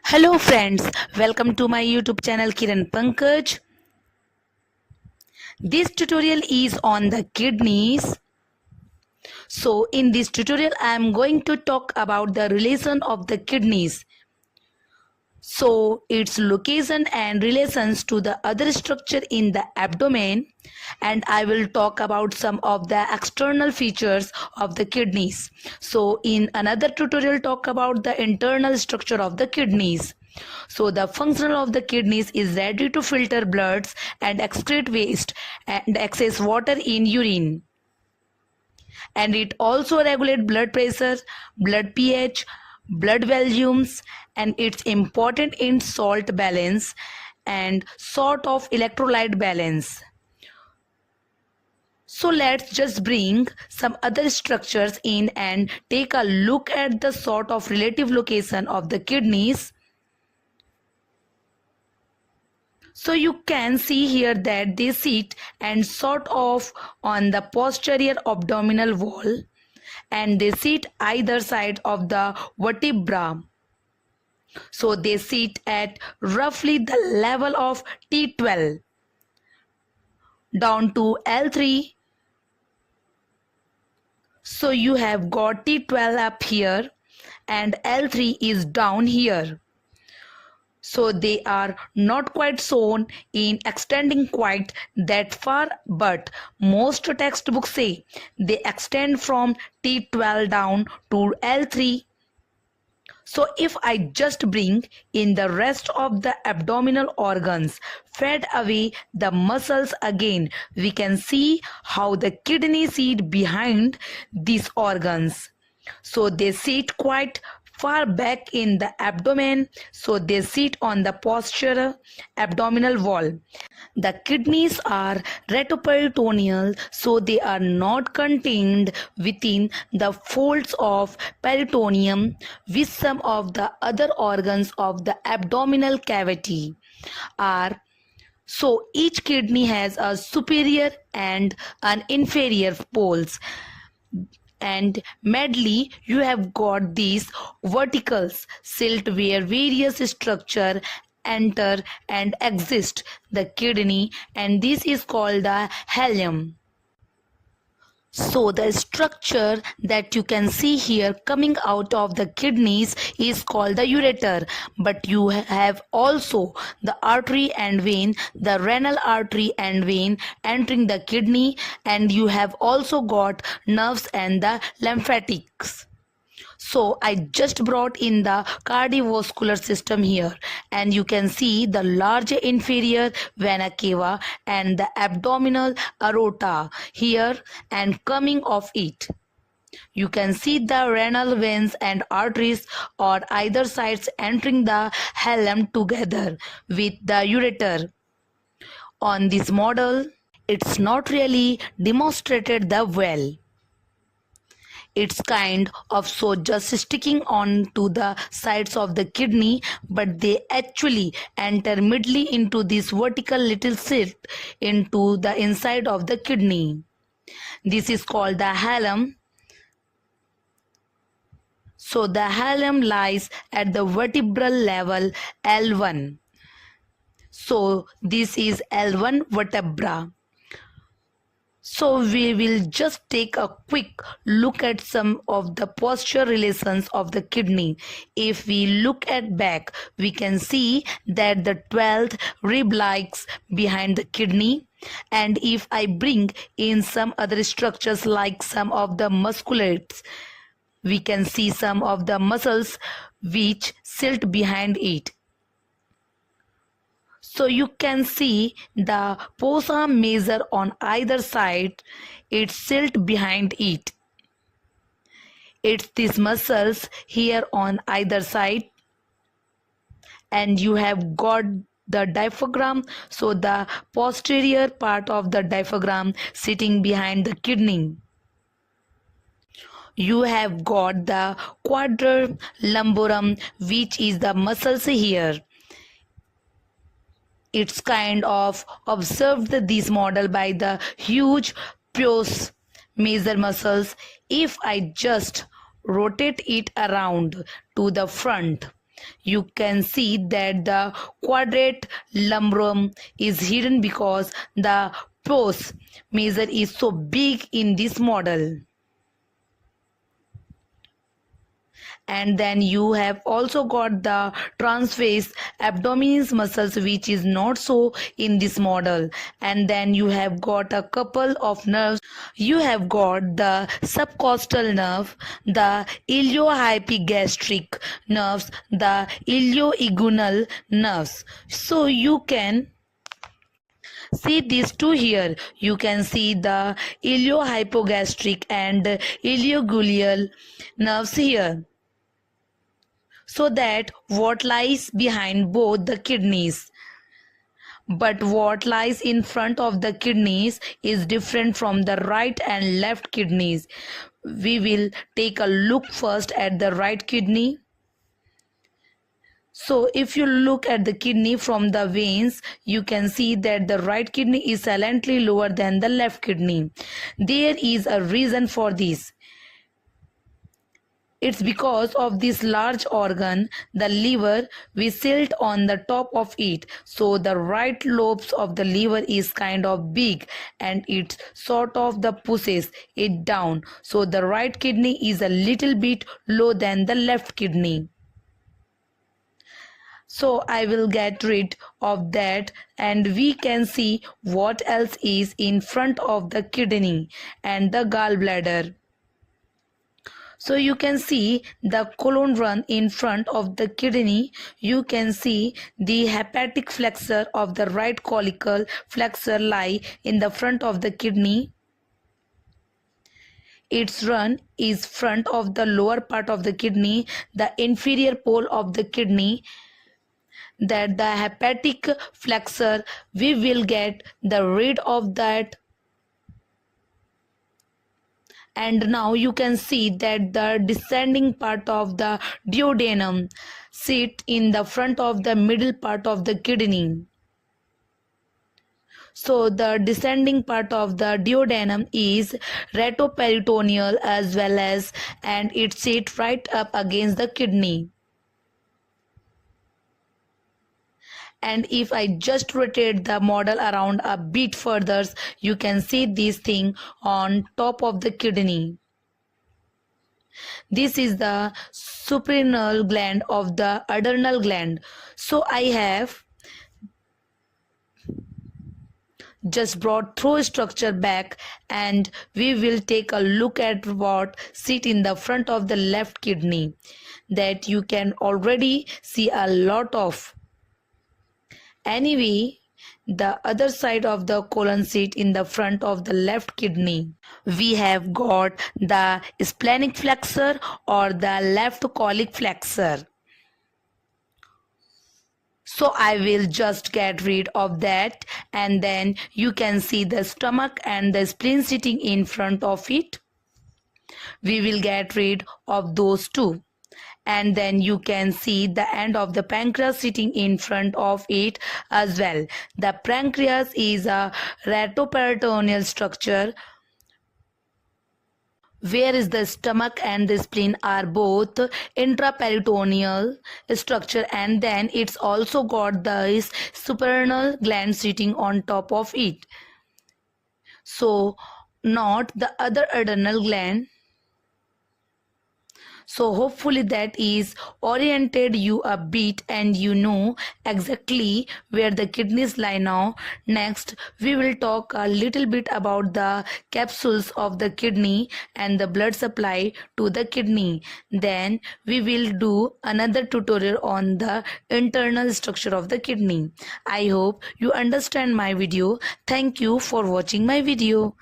Hello friends, welcome to my YouTube channel Kiran Pankaj. This tutorial is on the kidneys. So in this tutorial I am going to talk about the relation of the kidneys. So its location and relations to the other structure in the abdomen, and I will talk about some of the external features of the kidneys. So in another tutorial talk about the internal structure of the kidneys. So the function of the kidneys is ready to filter bloods and excrete waste and access water in urine. And it also regulates blood pressure, blood pH, blood volumes, and it's important in salt balance and sort of electrolyte balance. So let's just bring some other structures in and take a look at the sort of relative location of the kidneys. So you can see here that they sit and sort of on the posterior abdominal wall, and they sit either side of the vertebra. So they sit at roughly the level of T12 down to L3. So you have got T12 up here and L3 is down here. So they are not quite shown in extending quite that far, but most textbooks say they extend from T12 down to L3. So if I just bring in the rest of the abdominal organs, fed away the muscles again, we can see how the kidney sit behind these organs. So they sit quite far back in the abdomen, so they sit on the posterior abdominal wall. The kidneys are retroperitoneal, so they are not contained within the folds of peritoneum, with some of the other organs of the abdominal cavity are. So each kidney has a superior and an inferior poles, and medley you have got these verticals silt where various structure enter and exist the kidney, and this is called the hilum. So the structure that you can see here coming out of the kidneys is called the ureter, but you have also the artery and vein, the renal artery and vein entering the kidney, and you have also got nerves and the lymphatics. So I just brought in the cardiovascular system here, and you can see the large inferior vena cava and the abdominal aorta here and coming of it. You can see the renal veins and arteries on either sides entering the hilum together with the ureter. On this model, it's not really demonstrated that well. It's kind of so just sticking on to the sides of the kidney, but they actually enter midly into this vertical little slit into the inside of the kidney. This is called the hilum. So the hilum lies at the vertebral level L1. So this is L1 vertebra. So we will just take a quick look at some of the posture relations of the kidney. If we look at back, we can see that the 12th rib lies behind the kidney. And if I bring in some other structures like some of the musculates, we can see some of the muscles which sit behind it. So you can see the fossa major on either side, it's silt behind it. It's these muscles here on either side, and you have got the diaphragm, so the posterior part of the diaphragm sitting behind the kidney. You have got the quadrant lumborum, which is the muscles here. It's kind of observed this model by the huge psoas major muscles. If I just rotate it around to the front, You can see that the quadrate lumbrum is hidden because the pros measure is so big in this model. And then you have also got the transverse abdominis muscles, which is not so in this model. And then you have got a couple of nerves. You have got the subcostal nerve, the iliohypogastric nerves, the ilioinguinal nerves. So you can see these two here. You can see the iliohypogastric and ilioinguinal nerves here. So that what lies behind both the kidneys. But what lies in front of the kidneys is different from the right and left kidneys. We will take a look first at the right kidney. So if you look at the kidney from the veins, you can see that the right kidney is silently lower than the left kidney. There is a reason for this. It's because of this large organ, the liver, we sit on the top of it. So the right lobes of the liver is kind of big and it sort of the pushes it down. So the right kidney is a little bit low than the left kidney. So I will get rid of that and we can see what else is in front of the kidney and the gallbladder. So you can see the colon run in front of the kidney. You can see the hepatic flexure of the right colical flexure lie in the front of the kidney. Its run is front of the lower part of the kidney, the inferior pole of the kidney. That the hepatic flexure, we will get the rid of that. And now you can see that the descending part of the duodenum sit in the front of the middle part of the kidney. So the descending part of the duodenum is retroperitoneal as well as, and it sits right up against the kidney. And if I just rotate the model around a bit further, you can see this thing on top of the kidney. This is the suprarenal gland of the adrenal gland. So I have just brought through structure back and we will take a look at what sit in the front of the left kidney that you can already see a lot of. Anyway, the other side of the colon sit in the front of the left kidney. We have got the splenic flexure or the left colic flexure. So I will just get rid of that and then you can see the stomach and the spleen sitting in front of it. We will get rid of those two. And then you can see the end of the pancreas sitting in front of it as well. The pancreas is a retroperitoneal structure, whereas the stomach and the spleen are both intraperitoneal structure, and then it's also got this suprarenal gland sitting on top of it. So not the other adrenal gland. So hopefully that is oriented you a bit and you know exactly where the kidneys lie now. Next, we will talk a little bit about the capsules of the kidney and the blood supply to the kidney. Then we will do another tutorial on the internal structure of the kidney. I hope you understand my video. Thank you for watching my video.